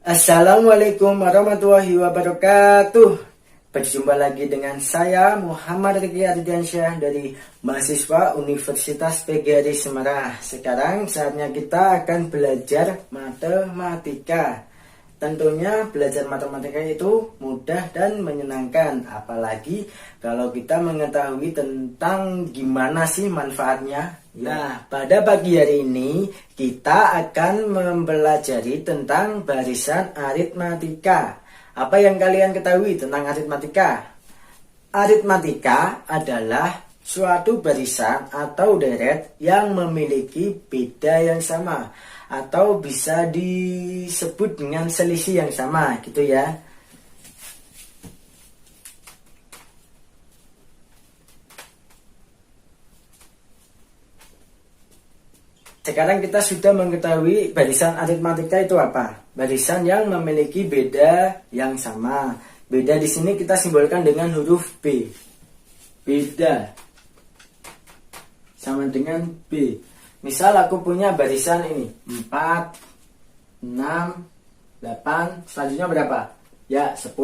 Assalamualaikum warahmatullahi wabarakatuh. Berjumpa lagi dengan saya Muhammad Riki Ardiansyah dari mahasiswa Universitas PGRI Semarang. Sekarang saatnya kita akan belajar matematika. Tentunya belajar matematika itu mudah dan menyenangkan, apalagi kalau kita mengetahui tentang gimana sih manfaatnya. Nah, pada pagi hari ini kita akan mempelajari tentang barisan aritmatika. Apa yang kalian ketahui tentang aritmatika? Aritmatika adalah suatu barisan atau deret yang memiliki beda yang sama, atau bisa disebut dengan selisih yang sama, gitu ya. Sekarang kita sudah mengetahui barisan aritmatika itu apa. Barisan yang memiliki beda yang sama. Beda di sini kita simbolkan dengan huruf B. Beda sama dengan B. Misal aku punya barisan ini 4, 6, 8, selanjutnya berapa? Ya 10,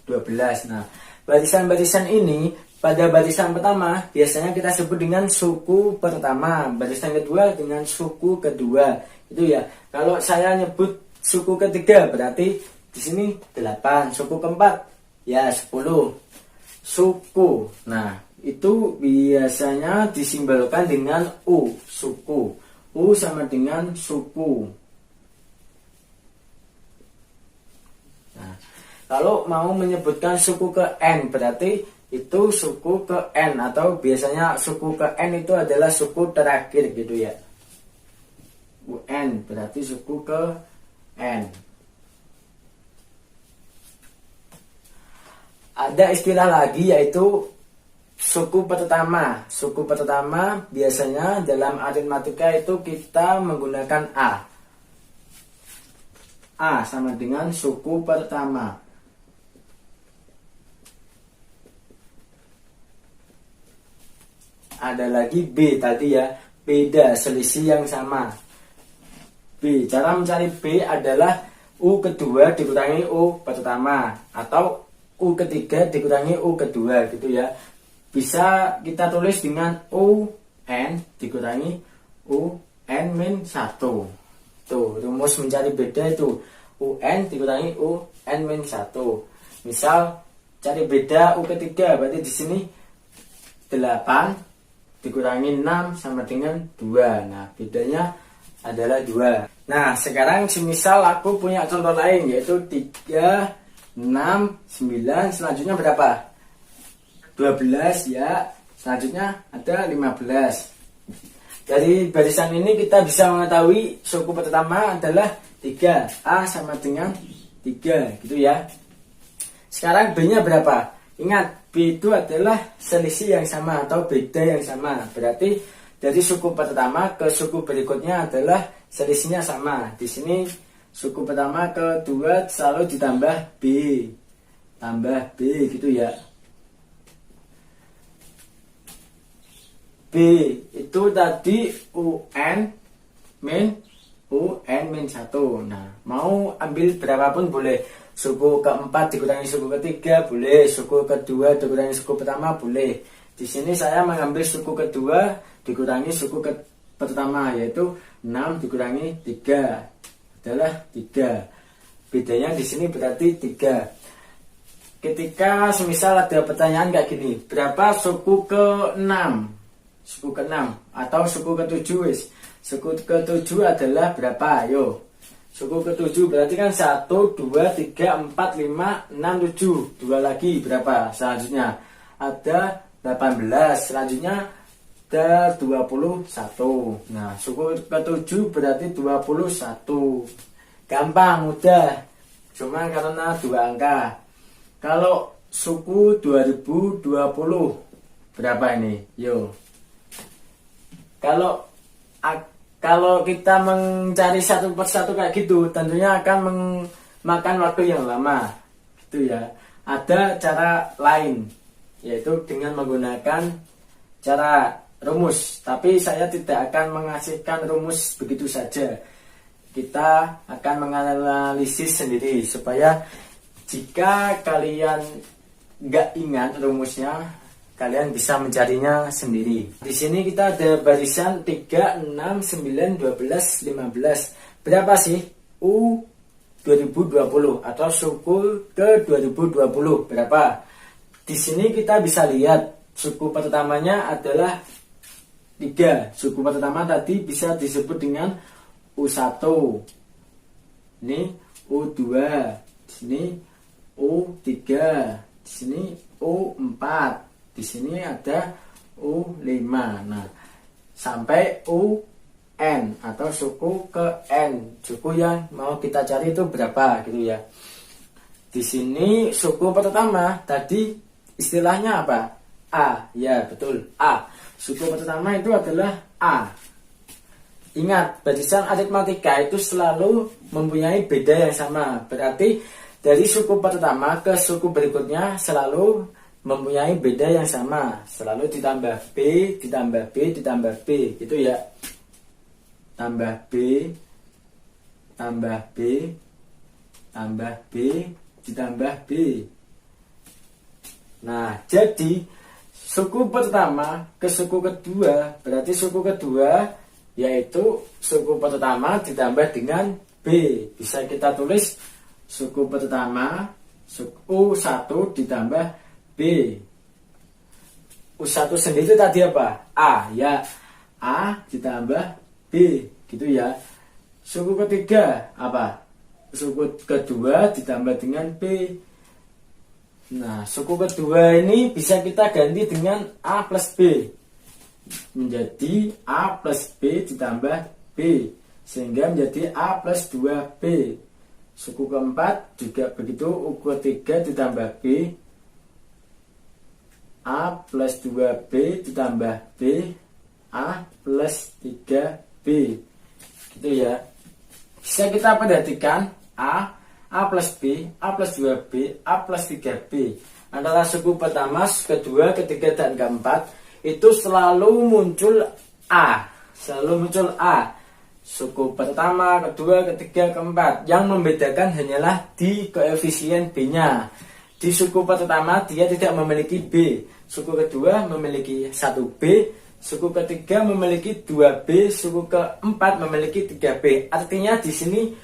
12. Nah, barisan-barisan ini pada barisan pertama biasanya kita sebut dengan suku pertama, barisan kedua dengan suku kedua. Itu ya. Kalau saya nyebut suku ketiga berarti di sini 8, suku keempat ya 10. Suku. Nah, itu biasanya disimbolkan dengan U, suku. U sama dengan suku. Nah, kalau mau menyebutkan suku ke N berarti itu suku ke N, atau biasanya suku ke N itu adalah suku terakhir gitu ya. UN berarti suku ke N. Ada istilah lagi yaitu suku pertama. Suku pertama biasanya dalam aritmatika itu kita menggunakan A. A sama dengan suku pertama. Ada lagi B tadi ya, beda, selisih yang sama. B, cara mencari B adalah U kedua dikurangi U pertama, atau U ketiga dikurangi U kedua gitu ya. Bisa kita tulis dengan UN dikurangi UN min 1. Tuh, rumus mencari beda itu UN dikurangi UN min 1. Misal cari beda U ketiga, berarti di sini 8 dikurangi 6 sama dengan 2. Nah, bedanya adalah 2. Nah, sekarang semisal aku punya contoh lain yaitu 3, 6, 9, selanjutnya berapa? 12 ya. Selanjutnya ada 15. Dari barisan ini kita bisa mengetahui suku pertama adalah 3. A sama dengan 3 gitu ya. Sekarang B-nya berapa? Ingat, B itu adalah selisih yang sama atau beda yang sama. Berarti dari suku pertama ke suku berikutnya adalah selisihnya sama. Di sini suku pertama ke 2 selalu ditambah B. tambah B gitu ya. B itu tadi UN min 1. Nah, mau ambil berapapun boleh. Suku keempat dikurangi suku ketiga boleh, suku kedua dikurangi suku pertama boleh. Di sini saya mengambil suku kedua dikurangi suku pertama, yaitu 6 dikurangi 3 adalah 3. Bedanya di sini berarti 3. Ketika semisal ada pertanyaan kayak gini, berapa suku ke-6? Suku ke-6 atau suku ke-7 wis. Suku ke-7 adalah berapa? Ayo. Suku ke-7 berarti kan 1, 2, 3, 4, 5, 6, 7. 2 lagi berapa? Selanjutnya ada 18. Selanjutnya ada 21. Nah, suku ke-7 berarti 21. Gampang, mudah. Cuma karena 2 angka. Kalau suku 2020 berapa ini? Yo. Kalau kita mencari satu persatu kayak gitu, tentunya akan memakan waktu yang lama, gitu ya. Ada cara lain, yaitu dengan menggunakan cara rumus. Tapi saya tidak akan mengasihkan rumus begitu saja. Kita akan menganalisis sendiri supaya jika kalian nggak ingat rumusnya, kalian bisa mencarinya sendiri. Di sini kita ada barisan 3, 6, 9, 12, 15. Berapa sih U 2020 atau suku ke 2020? Berapa? Di sini kita bisa lihat suku pertamanya adalah 3. Suku pertama tadi bisa disebut dengan U1. Ini U2. Di sini U3. Di sini U4. Di sini ada U5. Nah, sampai UN atau suku ke N. Suku yang mau kita cari itu berapa gitu ya. Di sini suku pertama tadi istilahnya apa? A. Ya, betul. A. Suku pertama itu adalah A. Ingat, barisan aritmatika itu selalu mempunyai beda yang sama. Berarti dari suku pertama ke suku berikutnya selalu mempunyai beda yang sama, selalu ditambah B, ditambah B, ditambah B, gitu ya. Tambah B, tambah B, tambah B, ditambah B. Nah, jadi suku pertama ke suku kedua, berarti suku kedua yaitu suku pertama ditambah dengan B. Bisa kita tulis suku pertama, suku 1 ditambah B. U1 sendiri tadi apa? A, ya. A ditambah B, gitu ya. Suku ketiga apa? Suku kedua ditambah dengan B. Nah, suku kedua ini bisa kita ganti dengan A plus B. Menjadi A plus B ditambah B. Sehingga menjadi A plus 2B. Suku keempat juga begitu, U ketiga ditambah B. A plus 2B ditambah B, A plus 3B, gitu ya. Bisa kita perhatikan A plus B, A plus 2B, A plus 3B adalah suku pertama, kedua, ketiga, dan keempat. Itu selalu muncul A, suku pertama, kedua, ketiga, keempat. Yang membedakan hanyalah di koefisien B-nya. Di suku pertama dia tidak memiliki B, suku kedua memiliki 1B, suku ketiga memiliki 2B, suku keempat memiliki 3B. Artinya di sini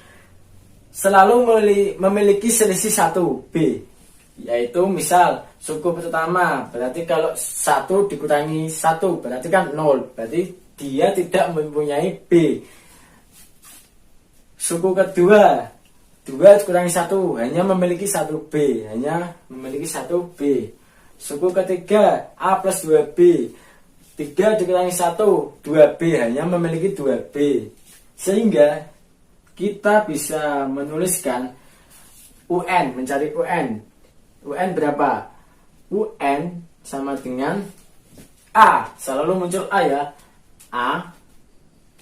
selalu memiliki selisih 1B. Yaitu misal suku pertama, berarti kalau 1 dikurangi 1 berarti kan 0, berarti dia tidak mempunyai B. Suku kedua, 2 dikurangi 1 hanya memiliki 1B, Suku ketiga A plus 2B, 3 dikurangi 1 2B, hanya memiliki 2B. Sehingga kita bisa menuliskan UN, mencari UN. UN berapa? UN sama dengan A, selalu muncul A ya. A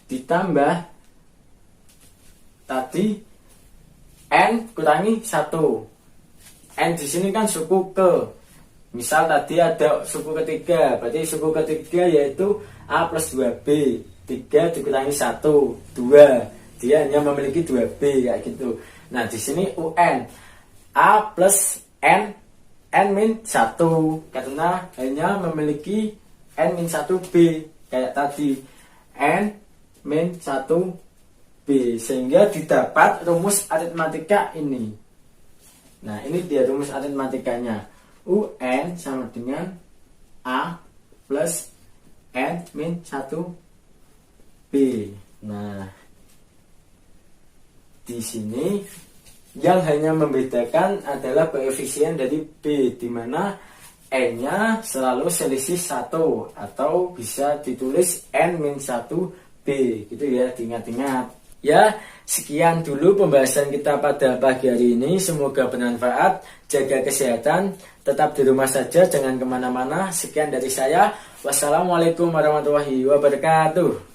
ditambah tadi N kurangi 1. N di sini kan suku ke. Misal tadi ada suku ketiga, berarti suku ketiga yaitu A plus 2B. 3 dikurangi 1, 2. Dia hanya memiliki 2B kayak gitu. Nah, di sini UN A plus N min 1 karena hanya memiliki N min 1B kayak tadi. N min 1B sehingga didapat rumus aritmatika ini. Nah, ini dia rumus aritmatikanya. UN sama dengan A plus N min 1B. Nah, di sini yang hanya membedakan adalah koefisien dari B, di mana N-nya selalu selisih 1 atau bisa ditulis N min 1B gitu ya, diingat-ingat. Ya, sekian dulu pembahasan kita pada pagi hari ini. Semoga bermanfaat. Jaga kesehatan, tetap di rumah saja, jangan kemana-mana. Sekian dari saya. Wassalamualaikum warahmatullahi wabarakatuh.